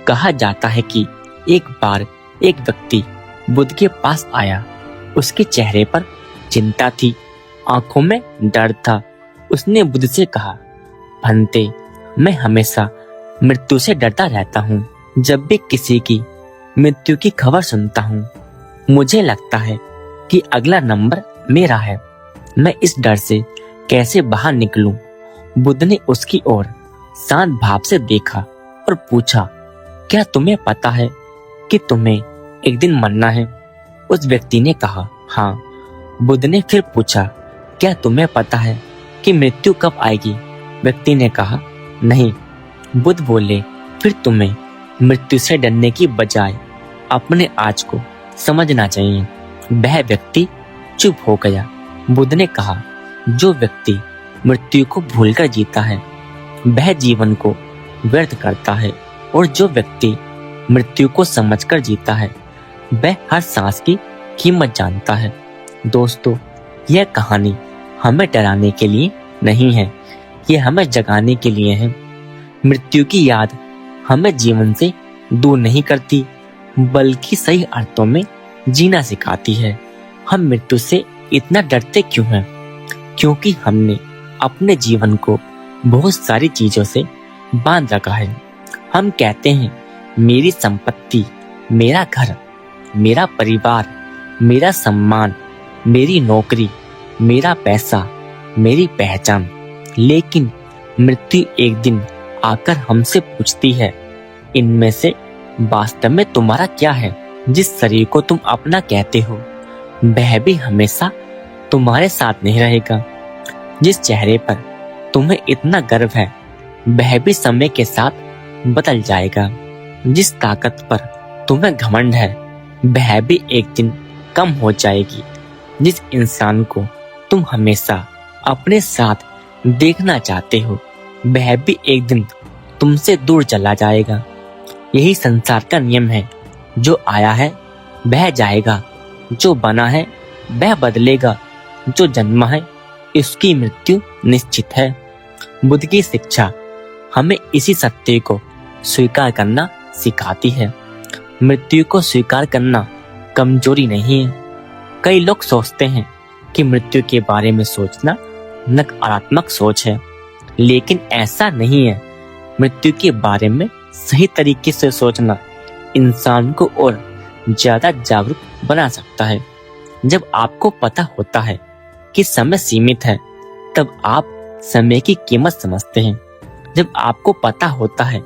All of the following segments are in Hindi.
कहा जाता है कि एक बार एक व्यक्ति बुद्ध के पास आया। उसके चेहरे पर चिंता थी, आंखों में डर था। उसने बुद्ध से कहा, भंते, मैं हमेशा मृत्यु से डरता रहता हूँ। जब भी किसी की मृत्यु की खबर सुनता हूँ, मुझे लगता है कि अगला नंबर मेरा है। मैं इस डर से कैसे बाहर निकलूं? बुद्ध ने उसकी ओर शांत भाव से देखा और पूछा, क्या तुम्हें पता है कि तुम्हें एक दिन मरना है? उस व्यक्ति ने कहा, हाँ। बुद्ध ने फिर पूछा, क्या तुम्हें पता है कि मृत्यु कब आएगी? व्यक्ति ने कहा, नहीं। बुद्ध बोले, फिर तुम्हें मृत्यु से डरने की बजाय अपने आज को समझना चाहिए। वह व्यक्ति चुप हो गया। बुद्ध ने कहा, जो व्यक्ति मृत्यु को भूलकर जीता है वह जीवन को व्यर्थ करता है, और जो व्यक्ति मृत्यु को समझकर जीता है वह हर सांस की कीमत जानता है। दोस्तों, यह कहानी हमें डराने के लिए नहीं है, यह हमें जगाने के लिए है। मृत्यु की याद हमें जीवन से दूर नहीं करती, बल्कि सही अर्थों में जीना सिखाती है। हम मृत्यु से इतना डरते क्यों हैं? क्योंकि हमने अपने जीवन को बहुत सारी चीजों से बांध रखा है। हम कहते हैं, मेरी संपत्ति, मेरा घर, मेरा परिवार, मेरा सम्मान, मेरी नौकरी, मेरा पैसा, मेरी पहचान। लेकिन मृत्यु एक दिन आकर हमसे पूछती है, इनमें से वास्तव में तुम्हारा क्या है? जिस शरीर को तुम अपना कहते हो वह भी हमेशा तुम्हारे साथ नहीं रहेगा। जिस चेहरे पर तुम्हें इतना गर्व है वह भी समय के साथ बदल जाएगा। जिस ताकत पर तुम्हें घमंड है वह भी एक दिन कम हो जाएगी। जिस इंसान को तुम हमेशा अपने साथ देखना चाहते हो वह भी एक दिन तुमसे दूर चला जाएगा। यही संसार का नियम है। जो आया है वह जाएगा, जो बना है वह बदलेगा, जो जन्मा है इसकी मृत्यु निश्चित है। बुद्ध की शिक्षा हमें इसी सत्य को स्वीकार करना सिखाती है। मृत्यु को स्वीकार करना कमजोरी नहीं है। कई लोग सोचते हैं कि मृत्यु के बारे में सोचना नकारात्मक सोच है, लेकिन ऐसा नहीं है। मृत्यु के बारे में सही तरीके से सोचना इंसान को और ज्यादा जागरूक बना सकता है। जब आपको पता होता है कि समय सीमित है, तब आप समय की कीमत समझते हैं। जब आपको पता होता है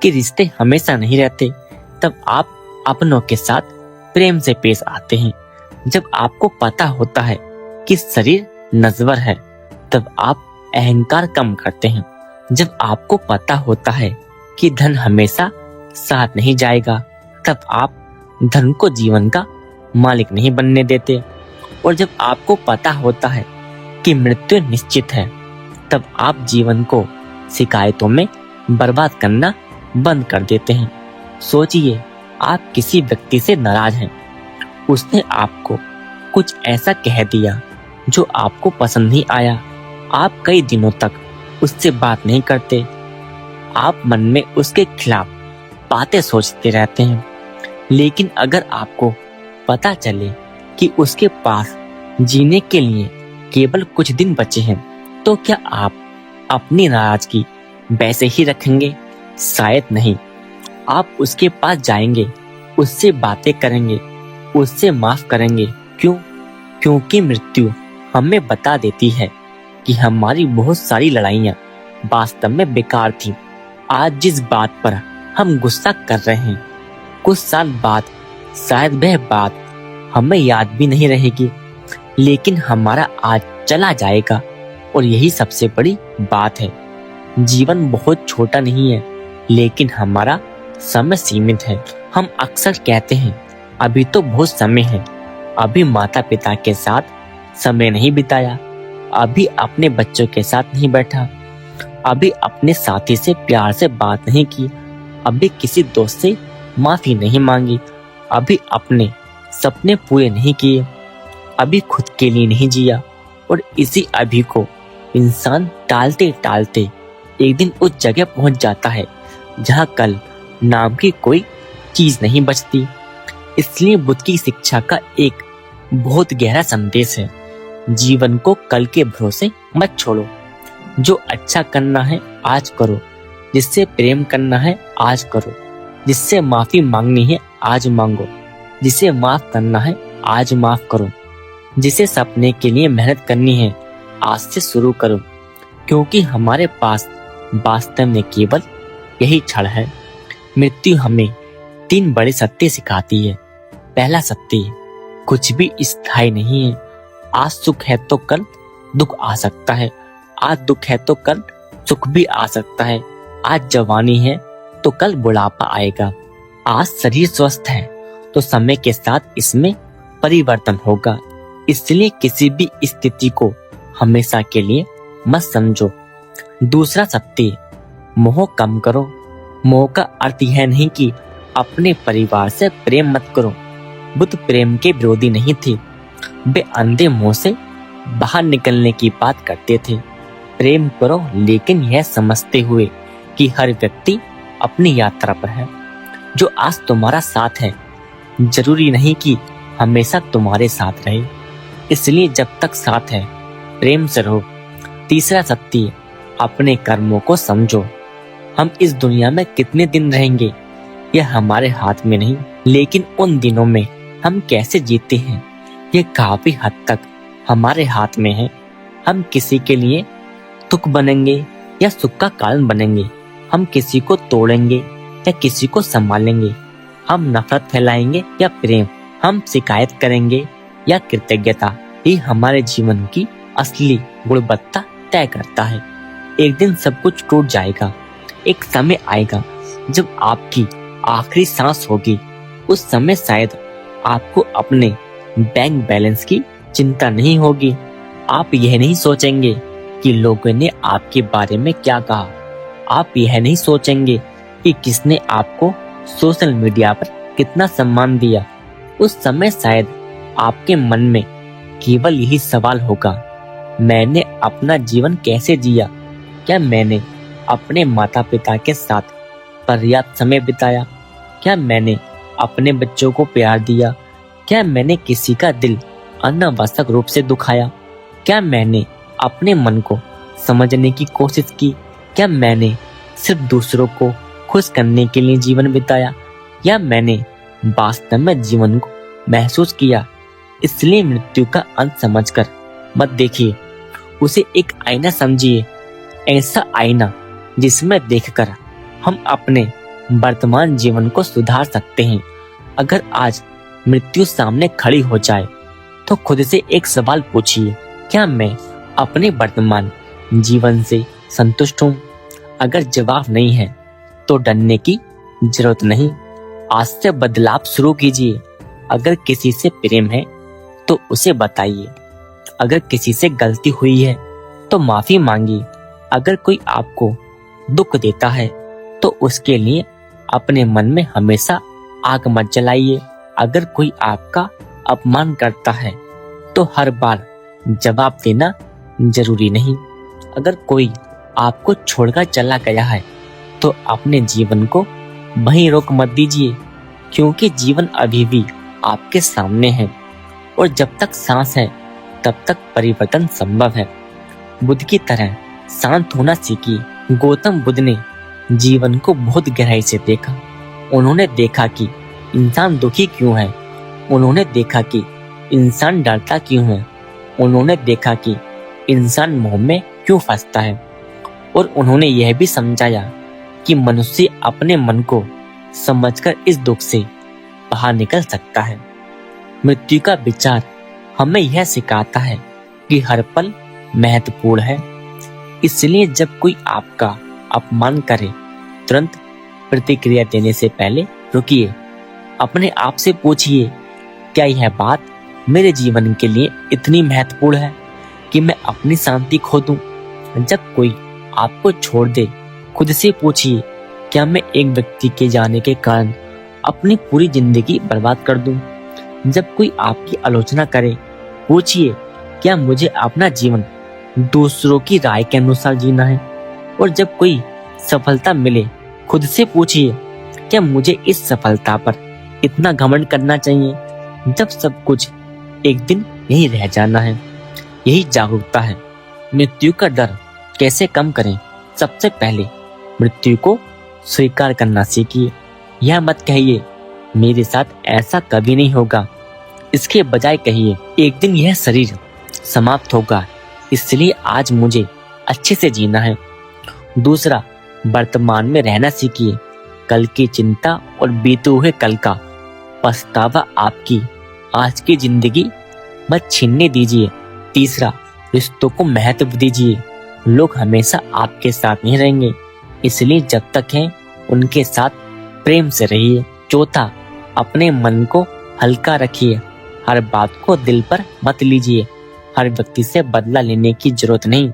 कि रिश्ते हमेशा नहीं रहते, तब आप अपनों के साथ प्रेम से पेश आते हैं। जब आपको पता होता है कि शरीर नश्वर है, तब आप अहंकार कम करते हैं। जब आपको पता होता है कि धन हमेशा साथ नहीं जाएगा, तब आप धन को जीवन का मालिक नहीं बनने देते। और जब आपको पता होता है कि मृत्यु निश्चित है, तब आप जीवन को शिकायतों में बर्बाद करना बंद कर देते हैं। सोचिए, आप किसी व्यक्ति से नाराज हैं। उसने आपको कुछ ऐसा कह दिया जो आपको पसंद नहीं आया। आप कई दिनों तक उससे बात नहीं करते। आप मन में उसके खिलाफ बातें सोचते रहते हैं। लेकिन अगर आपको पता चले कि उसके पास जीने के लिए केवल कुछ दिन बचे हैं, तो क्या आप अपनी नाराजगी वैसे ही रखेंगे? शायद नहीं। आप उसके पास जाएंगे, उससे बातें करेंगे, उससे माफ करेंगे। क्यों? क्योंकि मृत्यु हमें बता देती है कि हमारी बहुत सारी लड़ाइयाँ वास्तव में बेकार थी। आज जिस बात पर हम गुस्सा कर रहे हैं, कुछ साल बाद शायद वह बात हमें याद भी नहीं रहेगी, लेकिन हमारा आज चला जाएगा। और यही सबसे बड़ी बात है। जीवन बहुत छोटा नहीं है, लेकिन हमारा समय सीमित है। हम अक्सर कहते हैं, अभी तो बहुत समय है, अभी माता पिता के साथ समय नहीं बिताया, अभी अपने बच्चों के साथ नहीं बैठा, अभी अपने साथी से प्यार से बात नहीं की, अभी किसी दोस्त से माफी नहीं मांगी, अभी अपने सपने पूरे नहीं किए, अभी खुद के लिए नहीं जिया। और इसी अभी को इंसान टालते टालते एक दिन उस जगह पहुंच जाता है जहां कल नाम की कोई चीज नहीं बचती। इसलिए बुद्ध की शिक्षा का एक बहुत गहरा संदेश है, जीवन को कल के भरोसे मत छोड़ो। जो अच्छा करना है आज करो, जिससे प्रेम करना है आज करो, जिससे माफी मांगनी है आज मांगो, जिसे माफ करना है आज माफ करो, जिसे सपने के लिए मेहनत करनी है आज से शुरू करो, क्योंकि हमारे पास वास्तव में केवल यही क्षण है। मृत्यु हमें 3 बड़े सत्य सिखाती है। पहला सत्य, कुछ भी स्थायी नहीं है। आज सुख है तो कल दुख आ सकता है, आज दुख है तो कल सुख भी आ सकता है। आज जवानी है तो कल बुढ़ापा आएगा। आज शरीर स्वस्थ है तो समय के साथ इसमें परिवर्तन होगा। इसलिए किसी भी स्थिति को हमेशा के लिए मत समझो। दूसरा सत्य, मोह कम करो। मोह का अर्थ यह नहीं कि अपने परिवार से प्रेम मत करो। बुद्ध प्रेम के विरोधी नहीं थे, वे अंधे मोह से बाहर निकलने की बात करते थे। प्रेम करो, लेकिन यह समझते हुए कि हर व्यक्ति अपनी यात्रा पर है। जो आज तुम्हारा साथ है जरूरी नहीं कि हमेशा तुम्हारे साथ रहे, इसलिए जब तक साथ है प्रेम से रहो। तीसरा सत्य, अपने कर्मों को समझो। हम इस दुनिया में कितने दिन रहेंगे यह हमारे हाथ में नहीं, लेकिन उन दिनों में हम कैसे जीते हैं ये काफी हद तक हमारे हाथ में है। हम किसी के लिए दुख बनेंगे या सुख का कारण बनेंगे, हम किसी को तोड़ेंगे या किसी को संभालेंगे, हम नफरत फैलाएंगे या प्रेम, हम शिकायत करेंगे या कृतज्ञता, ये हमारे जीवन की असली गुणवत्ता तय करता है। एक दिन सब कुछ टूट जाएगा। एक समय आएगा जब आपकी आखिरी सांस होगी। उस समय शायद आपको अपने बैंक बैलेंस की चिंता नहीं होगी। आप यह नहीं सोचेंगे कि लोगों ने आपके बारे में क्या कहा। आप यह नहीं सोचेंगे कि किसने आपको सोशल मीडिया पर कितना सम्मान दिया। उस समय शायद आपके मन में केवल यही सवाल होगा, मैंने अपना जीवन कैसे जिया? क्या मैंने अपने माता पिता के साथ पर्याप्त समय बिताया? क्या मैंने अपने बच्चों को प्यार दिया? क्या मैंने किसी का दिल अनावश्यक रूप से दुखाया? क्या मैंने अपने मन को समझने की कोशिश की? क्या मैंने सिर्फ दूसरों को खुश करने के लिए जीवन बिताया, या मैंने वास्तव में जीवन को महसूस किया? इसलिए मृत्यु का अंत समझकर मत देखिए, उसे एक आईना समझिए। ऐसा आईना जिसमें देखकर हम अपने वर्तमान जीवन को सुधार सकते हैं। अगर आज मृत्यु सामने खड़ी हो जाए तो खुद से एक सवाल पूछिए, क्या मैं अपने वर्तमान जीवन से संतुष्ट हूँ? अगर जवाब नहीं है तो डरने की जरूरत नहीं, आज से बदलाव शुरू कीजिए। अगर किसी से प्रेम है तो उसे बताइए। अगर किसी से गलती हुई है तो माफी मांगिए। अगर कोई आपको दुख देता है तो उसके लिए अपने मन में हमेशा आग मत जलाइए। अगर कोई आपका अपमान करता है तो हर बार जवाब देना जरूरी नहीं। अगर कोई आपको छोड़कर चला गया है तो अपने जीवन को वहीं रोक मत दीजिए, क्योंकि जीवन अभी भी आपके सामने है और जब तक सांस है तब तक परिवर्तन संभव है। बुद्ध की तरह शांत होना सीखिए। गौतम बुद्ध ने जीवन को बहुत गहराई से देखा। उन्होंने देखा कि इंसान दुखी क्यों है, उन्होंने देखा कि इंसान डरता क्यों है, उन्होंने देखा कि इंसान मोह में क्यों फंसता है, और उन्होंने यह भी समझाया कि मनुष्य अपने मन को समझकर इस दुख से बाहर निकल सकता है। मृत्यु का विचार हमें यह सिखाता है कि हर पल महत्वपूर्ण है। इसलिए जब कोई आपका अपमान करे तुरंत प्रतिक्रिया देने से पहले रुकिए। अपने आप से पूछिए, क्या यह बात मेरे जीवन के लिए इतनी महत्वपूर्ण है कि मैं अपनी शांति खो दूं? जब कोई आपको छोड़ दे खुद से पूछिए, क्या मैं एक व्यक्ति के जाने के कारण अपनी पूरी जिंदगी बर्बाद कर दूं? जब कोई आपकी आलोचना करे पूछिए, क्या मुझे अपना जीवन दूसरों की राय के अनुसार जीना है? और जब कोई सफलता मिले खुद से पूछिए, क्या मुझे इस सफलता पर इतना घमंड करना चाहिए जब सब कुछ एक दिन यही रह जाना है? यही जागरूकता है। मृत्यु का डर कैसे कम करें? सबसे पहले मृत्यु को स्वीकार करना सीखिए। यह मत कहिए मेरे साथ ऐसा कभी नहीं होगा, इसके बजाय कहिए एक दिन यह शरीर समाप्त होगा, इसलिए आज मुझे अच्छे से जीना है। दूसरा, वर्तमान में रहना सीखिए। कल की चिंता और बीते हुए कल का पछतावा आपकी आज की जिंदगी मत छीनने दीजिए। तीसरा, रिश्तों को महत्व दीजिए। लोग हमेशा आपके साथ नहीं रहेंगे, इसलिए जब तक हैं उनके साथ प्रेम से रहिए। चौथा, अपने मन को हल्का रखिए। हर बात को दिल पर मत लीजिए। हर व्यक्ति से बदला लेने की जरूरत नहीं।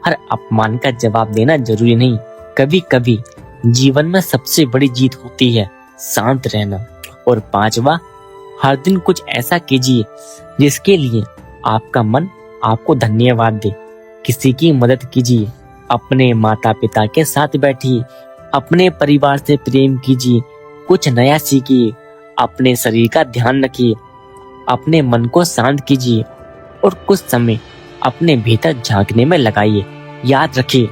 हर अपमान का जवाब देना जरूरी नहीं। कभी कभी जीवन में सबसे बड़ी जीत होती है शांत रहना। और पांचवा, हर दिन कुछ ऐसा कीजिए जिसके लिए आपका मन आपको धन्यवाद दे। किसी की मदद कीजिए, अपने माता पिता के साथ बैठिए, अपने परिवार से प्रेम कीजिए, कुछ नया सीखिए, अपने शरीर का ध्यान रखिए, अपने मन को शांत कीजिए और कुछ समय अपने भीतर झांकने में लगाइए। याद रखिए,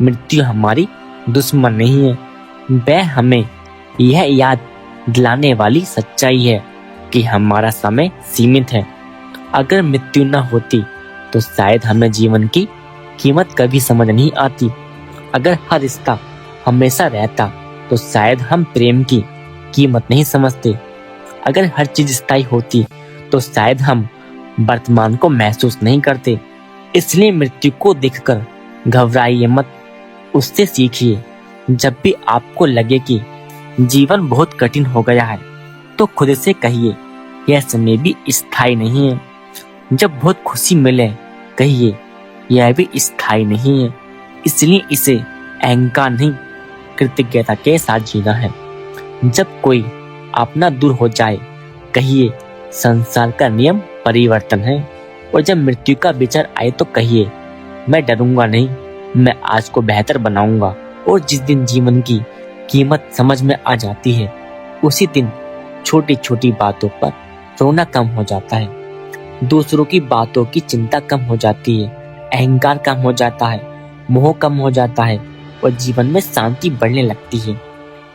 मृत्यु हमारी दुश्मन नहीं है, वह हमें यह याद दिलाने वाली सच्चाई है कि हमारा समय सीमित है। अगर मृत्यु न होती तो शायद हमें जीवन की कीमत कभी समझ नहीं आती। अगर हर रिश्ता हमेशा रहता तो शायद हम प्रेम की कीमत नहीं समझते। अगर हर चीज स्थायी होती तो शायद हम वर्तमान को महसूस नहीं करते। इसलिए मृत्यु को देखकर घबराइए मत, उससे सीखिए। जब भी आपको लगे कि जीवन बहुत कठिन हो गया है तो खुद से कहिए यह समय भी स्थायी नहीं है। जब बहुत खुशी मिले कहिए यह भी स्थायी नहीं है। इसलिए इसे अहंकार नहीं, कृतज्ञता के साथ जीना है। जब कोई अपना दूर हो जाए कहिए संसार का नियम परिवर्तन है। और जब मृत्यु का विचार आए तो कहिए मैं डरूंगा नहीं, मैं आज को बेहतर बनाऊंगा। और जिस दिन जीवन की कीमत समझ में आ जाती है उसी दिन छोटी छोटी बातों पर रोना कम हो जाता है, दूसरों की बातों की चिंता कम हो जाती है, अहंकार कम हो जाता है, मोह कम हो जाता है और जीवन में शांति बढ़ने लगती है।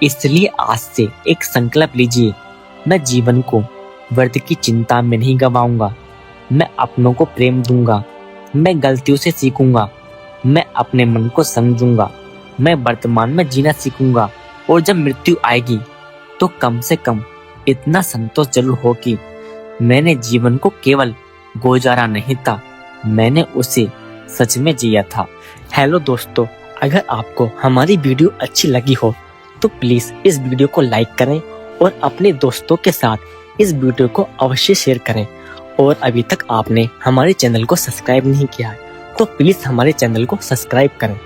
इसलिए आज से एक संकल्प लीजिए, मैं जीवन को व्यर्थ की चिंता में नहीं गवाऊंगा, मैं अपनों को प्रेम दूंगा, मैं गलतियों से सीखूंगा, मैं अपने मन को समझूंगा, मैं वर्तमान में जीना सीखूंगा। और जब मृत्यु आएगी तो कम से कम इतना संतोष जरूर हो कि मैंने जीवन को केवल गुजारा नहीं था, मैंने उसे सच में जिया था। हेलो दोस्तों, अगर आपको हमारी वीडियो अच्छी लगी हो तो प्लीज इस वीडियो को लाइक करें और अपने दोस्तों के साथ इस वीडियो को अवश्य शेयर करें। और अभी तक आपने हमारे चैनल को सब्सक्राइब नहीं किया है तो प्लीज हमारे चैनल को सब्सक्राइब करें